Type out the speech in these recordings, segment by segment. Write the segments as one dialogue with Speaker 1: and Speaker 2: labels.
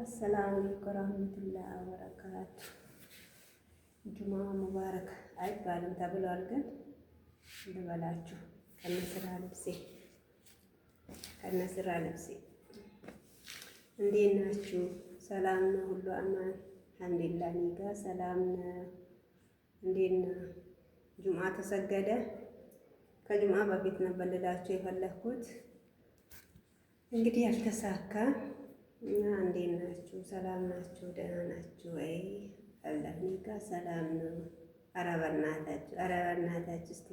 Speaker 1: አሰላሙ አለይኩም ወራህመቱላሂ ወበረካቱ። ጁማ ሙባረክ አይባልም ተብሏል፣ ግን ልበላችሁ ከነስራ ልብሴ እንዴት ናችሁ? ሰላም ነው? ሁሉ አማን አልሐምዱሊላህ። እኔ ጋ ሰላም ነው። እንዴት ነው? ጁምዓ ተሰገደ። ከጁምዓ በፊት ነበር ልላችሁ የፈለኩት፣ እንግዲህ ያልተሳካ እና እንዴት ናችሁ? ሰላም ናችሁ? ደህና ናችሁ ወይ? አላህ እኔ ጋ ሰላም ነው። ኧረ በእናታችሁ እስቲ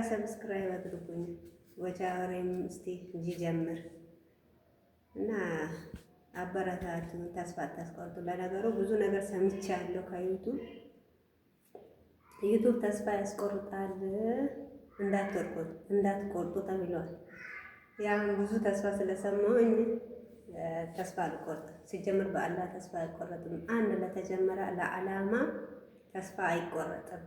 Speaker 1: ሰብስክራይብ አድርጉኝ። ወቻሬም እስቲ እንጂ ጀምር እና አበረታቱ። ተስፋ አታስቆርጡ። ለነገሩ ብዙ ነገር ሰምቻለሁ ከዩቱብ ተስፋ ያስቆርጣል፣ እንዳትቆርጡ ተብሏል። ያን ብዙ ተስፋ ስለሰማሁኝ ተስፋ አልቆርጥም። ሲጀምር በአላህ ተስፋ አይቆረጥም። አንድ ለተጀመረ ለዓላማ ተስፋ አይቆረጥም።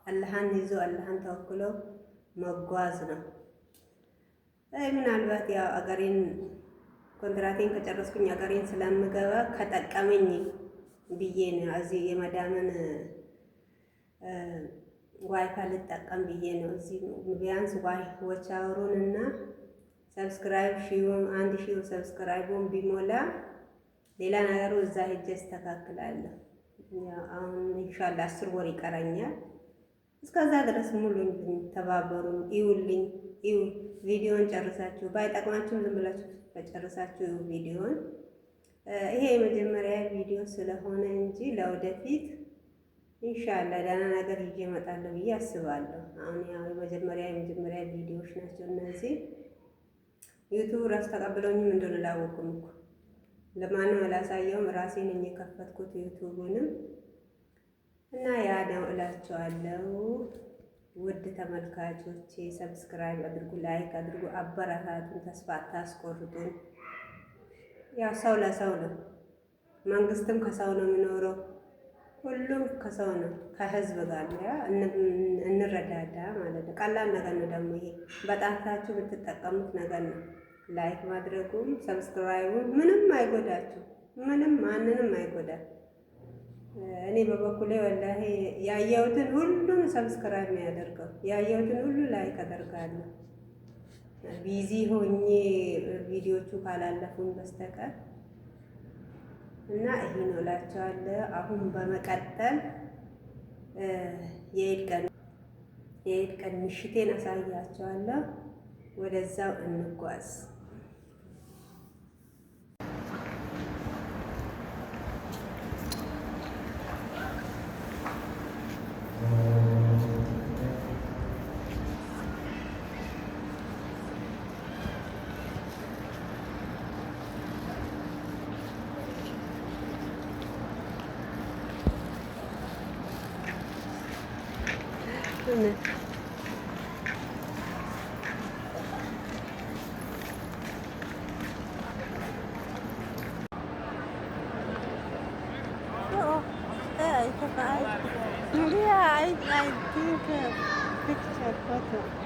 Speaker 1: አላህን ይዞ አላህን ተወክሎ መጓዝ ነው። ምናልባት ያው አገሬን ኮንትራቴን ከጨረስኩኝ አገሬን ስለምገባ ከጠቀመኝ ብዬ ነው። እዚህ የመዳምን ዋይፋይ ልጠቀም ብዬ ነው። እዚህ ቢያንስ ወቻውሩን እና ሰብስክራይብ አንድ ሺው ሰብስክራይቡን ቢሞላ ሌላ ነገሩ እዛ ሄጄ አስተካክላለሁ። አሁን ኢንሻአላህ 10 ወር ይቀረኛል። እስከዛ ድረስ ሙሉኝ፣ ተባበሩኝ፣ ይውልኝ። ቪዲዮን ጨርሳችሁ ባይጠቅማችሁ ዝም ብላችሁ በጨርሳችሁ ቪዲዮን። ይሄ የመጀመሪያ ቪዲዮ ስለሆነ እንጂ ለወደፊት ኢንሻአላህ ደህና ነገር ይዤ እመጣለሁ ብዬ አስባለሁ። አሁን ያው የመጀመሪያ ቪዲዮዎች ናቸው እነዚህ። ዩቱብ ራስ ተቀብለውኝም እንደሆነ ላወቅኩም እኮ ለማንም አላሳየውም። ራሴ ነኝ የከፈትኩት ዩቱብንም እና ያ ነው እላቸዋለሁ። ውድ ተመልካቾቼ ሰብስክራይብ አድርጉ፣ ላይክ አድርጉ፣ አበረታቱን፣ ተስፋ አታስቆርጡን። ያው ሰው ለሰው ነው። መንግስትም ከሰው ነው የሚኖረው፣ ሁሉም ከሰው ነው፣ ከህዝብ ጋር እንረዳዳ ማለት ነው። ቀላል ነገር ነው ደግሞ ይሄ በጣታችሁ ብትጠቀሙት ነገር ነው። ላይክ ማድረጉም ሰብስክራይቡም ምንም አይጎዳችሁ፣ ማንንም አይጎዳም። እኔ በበኩሌ ወላሂ ያየሁትን ሁሉን ሰብስክራይብ ነው ያደርገው፣ ያየሁትን ሁሉ ላይክ አደርጋለሁ። ቢዚ ሆኜ ቪዲዮቹ ካላለፉን በስተቀር እና ይሄ ነው እላቸዋለሁ። አሁን በመቀጠል የኢድ ቀን ምሽቴን አሳያቸዋለሁ። ወደዛው እንጓዝ። I think picture photo.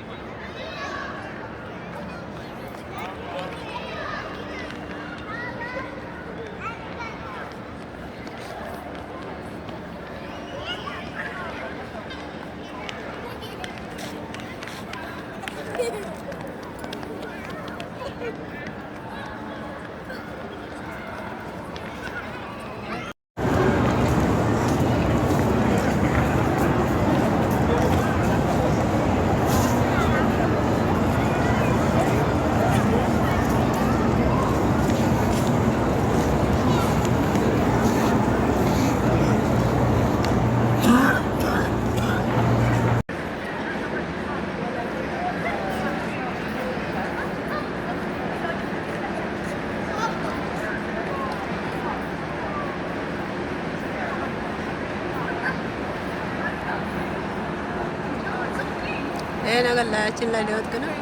Speaker 1: ነገር ላያችን ላይ ሊወጥቅ ነው።